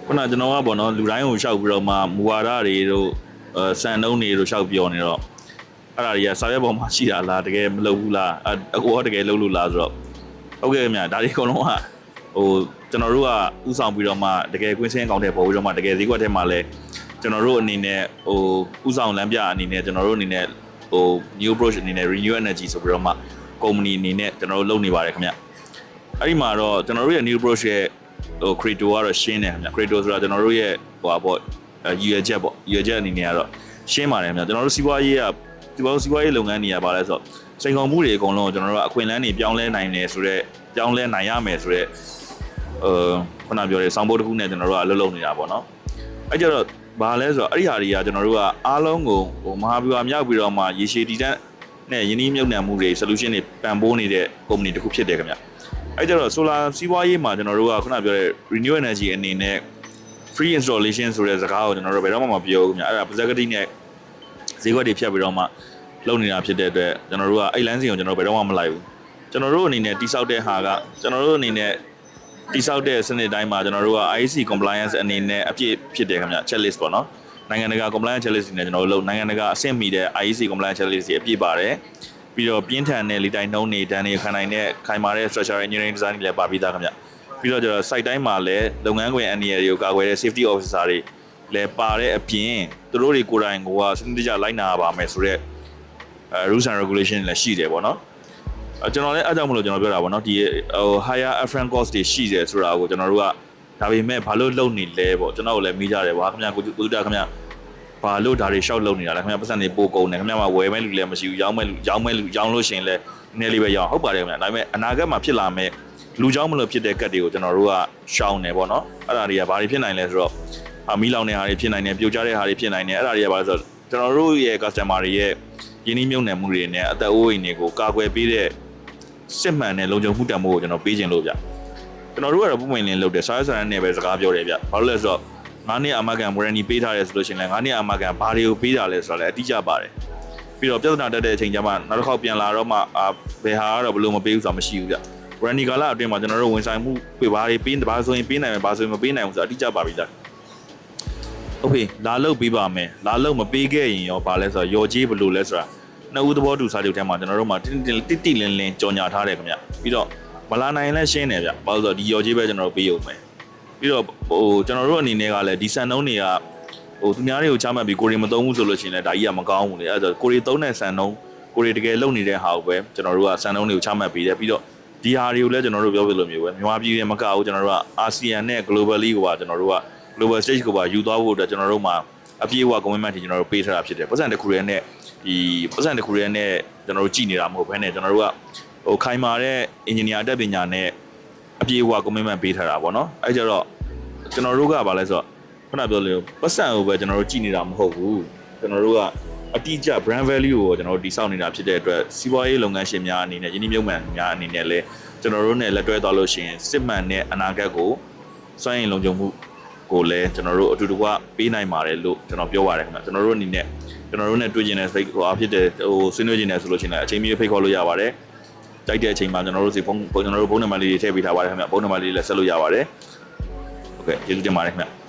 ခုနကျွန်တော်ကပေါ့နော်လူတိုင်းကိုရှောက်ပြီးတော့မှမူဝါဒတွေတို့စံနှုန်းတွေတို့ရှောက်ပြောနေတော့အဲ့ဒါတွေကစာရွက်ပေါ်မှာရှိတာလားတကယ်မလုပ်ဘူးလားအကူကတကယ်လုပ်လို့လားဆိုတော့ဟုတ်ကဲ့ခင်ဗျာဒါတွေအကုန်လုံးကကျွန်တော်တို့ကဥဆောင်ပြီးတော့မှတကယ်ကွင်းစင်းကောင်းတဲ့ပေါ်ပြီးတော့မှတကယ်ဈေးကွက်ထဲမှာလဲကျွန်တော်တို့အနေနဲ့ဥဆောင်လမ်းပြအနေနဲ့ကျွန်တော်တို့အနေနဲ့new approach အနေနဲ့ renew energy ဆိုပြီးတော့မှ company အနေနဲ့ကျွန်တော်တို့လုပ်နေပါတယ်ခင်ဗျအဲ့ဒီမှာတော့ကျွန်တော်တို့ရဲ့ new approach ရဲ့credo ကတော့ရှင်းတယ်ခင်ဗျ credo ဆိုတာကျွန်တော်တို့ရဲ့ပေါ့ရည်ရွယ်ချက်ပေါ့ရည်ရွယ်ချက်အနေနဲ့ကတော့ရှင်းပါတယ်ခင်ဗျကျွန်တော်တို့စီးပွားရေးလုပ်ငန်းတွေရပါလဲဆိုတော့စိန်ခေါ်မှုတွေအကုန်လုံးကျွန်တော်တို့ကအခွင့်အလမ်းတွေပြောင်းလဲနိုင်တယ်ဆိုတော့ပြောင်းလဲနိုင်ရမယ်ဆိုတော့ခုနပြောတဲ့ဆောင်းပိုးတစ်ခုနဲ့ကျွန်တော်တို့ကအလုပ်လုပ်နေတာပေါ့နော်အဲ့ကြတော့ဘာလဲဆိုတော့အဲ့ဒီဟာတွေကကျွန်တော်တို့ကအားလုံးကိုမဟာဗျူဟာမြောက်ပြီးတော့မှရေရှည်တည်တံ့နဲ့ယင်းနှိမ့်မြုပ်နှံမှုတွေ solution တွေပံ့ပိုးနေတဲ့ company တစ်ခုဖြစ်တယ်ခင်ဗျအဲ့ကြတော့ solar စီးပွားရေးမှာကျွန်တော်တို့ကခုနပြောတဲ့ renew energy အနေနဲ့ free installation ဆိုတဲ့စကားကိုကျွန်တော်တို့ဘယ်တော့မှမပြောဘူးခင်ဗျအဲ့ဒါ project နဲ့ဈေးကွက်တွေဖြတ်ပြီးတော့မှလုပ်နေတာဖြစ်တဲ့အတွက်ကျွန်တော်တို့ကအဲ့လမ်းစဉ်ကိုကျွန်တော်ဘယ်တော့မှမလိုက်ဘူးကျွန်တော်တို့အနေနဲ့တိစောက်တဲ့ဟာကကျွန်တော်တို့အနေနဲ့တိစောက်တဲ့စနစ်တိုင်းမှာကျွန်တော်တို့က IEC compliance အနေနဲ့အပြည့်ဖြစ်တယ်ခင်ဗျ checklist ပေါ့နော်နိုင်ငံတကာ compliance checklist တွေနဲ့ကျွန်တော်တို့လုပ်နိုင်ငံတကာအဆင့်မီတဲ့ IEC compliance checklist တွေအပြည့်ပါတယ်ပြီးတော့ပြင်းထန်တဲ့လေတိုင်နှုံးတွေတန်းတွေခံနိုင်တဲ့ခိုင်မာတဲ့ structural engineering design တွေလည်းပါပြီးသားခင်ဗျပြီးတော့ကျွန်တော် site တိုင်းမှာလည်းလုပ်ငန်းခွင်အန္တရာယ်တွေကိုကာကွယ်တဲ့ safety officer တွေလည်းပါတဲ့အပြင်သူတို့တွေကိုယ်တိုင်ကစနစ်တကျလိုက်နာပါမယ်ဆိုတော့rules and regulation လည်းရှိတယ်ပေါ့နော်ကျွန်တော်လည်းအားကြောင့်မလို့ကျွန်တော်ပြောတာပေါ့နော်ဒီhigher upfront cost တွေရှိတယ်ဆိုတာကိုကျွန်တော်တို့ကဒါပေမဲ့ဘာလို့လုပ်နေလဲပေါ့ကျွန်တော်တို့လည်းမေးကြတယ်ဗျာခင်ဗျာကိုတူတာခင်ဗျာဘာလို့ဒါတွေရှောက်လုပ်နေတာလဲခင်ဗျာပတ်စံတွေပို့ကုန်တယ်ခင်ဗျာမှာဝယ်မဲ့လူလည်းမရှိဘူးရောင်းမဲ့လူရောင်းလို့ရှိရင်လည်းနည်းလေးပဲရောင်းဟုတ်ပါတယ်ခင်ဗျာဒါပေမဲ့အနာဂတ်မှာဖြစ်လာမဲ့လူကြောင်းမလို့ဖြစ်တဲ့ကတ်တွေကိုကျွန်တော်တို့ကရှောင်းတယ်ပေါ့နော်အဲ့ဒါတွေကဘာတွေဖြစ်နိုင်လဲဆိုတော့မီးလောင်တဲ့ဟာတွေဖြစ်နိုင်တယ်ပြိုကျတဲ့ဟာတွေဖြစ်နိုင်တယ်အဲ့ဒါတွေကဘာလဲဆိုတော့ကျွန်တော်တို့ရဲ့ customer တွေရဲ့ယင်းနှိမ့်မြုပ်နှံမှုတွေနဲ့အသက်အိုးအိမ်တွေကိုကာကွယ်ပေးတဲ့စစ်မှန်တဲ့လုံခြုံမှုတန်ဖိုးကိုကျွန်တော်ပေးခြင်းလို့ဗျကျွန်တော်တို့ကတော့ပုံမှန်လင်းလုပ်တယ်စားရစားနဲ့ပဲစကားပြောတယ်ဗျဘာလို့လဲဆိုတော့9နှစ်အာမခံ warranty ပေးထားတယ်ဆိုလို့ရှိရင်လည်း9နှစ်အာမခံဘာတွေကိုပေးတာလဲဆိုတာလည်းအတိအကျပါတယ်ပြီးတော့ပြဿနာတက်တဲ့အချိန်ကျမှနောက်တစ်ခေါက်ပြန်လာတော့မှဘယ်ဟာကတော့ဘယ်လိုမပေးဘူးဆိုတာမရှိဘူးဗျ warranty ကာလအတွင်းမှာကျွန်တော်တို့ဝန်ဆိုင်မှုဘာတွေပေးဘာဆိုရင်ပေးနိုင်မယ်ဘာဆိုရင်မပေးနိုင်ဘူးဆိုတာအတိအကျပါပြီသားโอเคလာလုပ်ပေးပါမယ်လာလုပ်မပေးခဲ့ရင်ရောဘာလဲဆိုတော့ရော်ကြီးဘယ်လိုလဲဆိုတာနှစ်ဦးသဘောတူစာချုပ်ထဲမှာကျွန်တော်တို့မှာတိလင်းကြော်ညာထားတယ်ခင်ဗျပြီးတော့မလာနိုင်လဲရှင်းတယ်ဗျဘာလို့ဆိုတော့ဒီရော်ကြီးပဲကျွန်တော်တို့ပေးရုံပဲပြီးတော့ကျွန်တော်တို့အနေနဲ့ကလည်းဒီစံနှုန်းတွေကသူများတွေကိုချမှတ်ပြီးကိုရီမသုံးဘူးဆိုလို့ရှိရင်လည်းဒါကြီးကမကောင်းဘူးလေအဲ့ဒါဆိုကိုရီသုံးတဲ့စံနှုန်းကိုရီတကယ်လုပ်နေတဲ့ဟာကိုပဲကျွန်တော်တို့ကစံနှုန်းတွေကိုချမှတ်ပြီးတယ်ပြီးတော့ဒီဟာတွေကိုလည်းကျွန်တော်တို့ပြောပြလို့မျိုးပဲမြန်မာပြည်ရဲ့မကဘူးကျွန်တော်တို့ကအာဆီယံနဲ့ globally ကိုပါကျွန်တော်တို့က global stage ကိုပါယူသွားဖို့အတွက်ကျွန်တော်တို့မှာအပြည့်အဝ commitment တွေကျွန်တော်တို့ပေးထားတာဖြစ်တယ်ပတ်စံတစ်ခုရဲနဲ့ဒီပတ်စံတစ်ခုရဲနဲ့ကျွန်တော်တို့ကြည်နေတာမဟုတ်ဘဲနဲ့ကျွန်တော်တို့ကခိုင်မာတဲ့ engineer အတတ်ပညာနဲ့အပြည့်အဝ commitment ပေးထားတာပေါ့နော်အဲကြတော့ကျွန်တော်တို့ကဘာလဲဆိုတော့ခုနပြောလို့ပတ်စံကိုပဲကျွန်တော်တို့ကြည်နေတာမဟုတ်ဘူးကျွန်တော်တို့ကအတိအကျ brand value ကိုကျွန်တော်တို့တည်ဆောက်နေတာဖြစ်တဲ့အတွက်စီးပွားရေးလုပ်ငန်းရှင်များအနေနဲ့ယင်းနှိမ့်မြုပ်မှန်များအနေနဲ့လည်းကျွန်တော်တို့နဲ့လက်တွဲသွားလို့ရှိရင်စစ်မှန်တဲ့အနာဂတ်ကိုစွမ်းရည်လုံခြုံမှုကိုလည်းကျွန်တော်တို့အတူတူကပေးနိုင်ပါတယ်လို့ကျွန်တော်ပြောပါတယ်ခင်ဗျကျွန်တော်တို့အနေနဲ့ကျွန်တော်တို့နဲ့တွေ့ကျင်တဲ့စိတ်အားဖြစ်တဲ့ဆွေးနွေးကျင်တဲ့ဆိုလို့ရှိရင်အချိန်မီဖိတ်ခေါ်လို့ရပါတယ်တိုက်တဲ့အချိန်မှာကျွန်တော်တို့စီဖုန်းကျွန်တော်တို့ဖုန်းနံပါတ်လေးတွေထည့်ပေးထားပါတယ်ခင်ဗျဖုန်းနံပါတ်လေးလည်းဆက်လို့ရပါတယ်ဟုတ်ကဲ့ကျေးဇူးတင်ပါတယ်ခင်ဗျ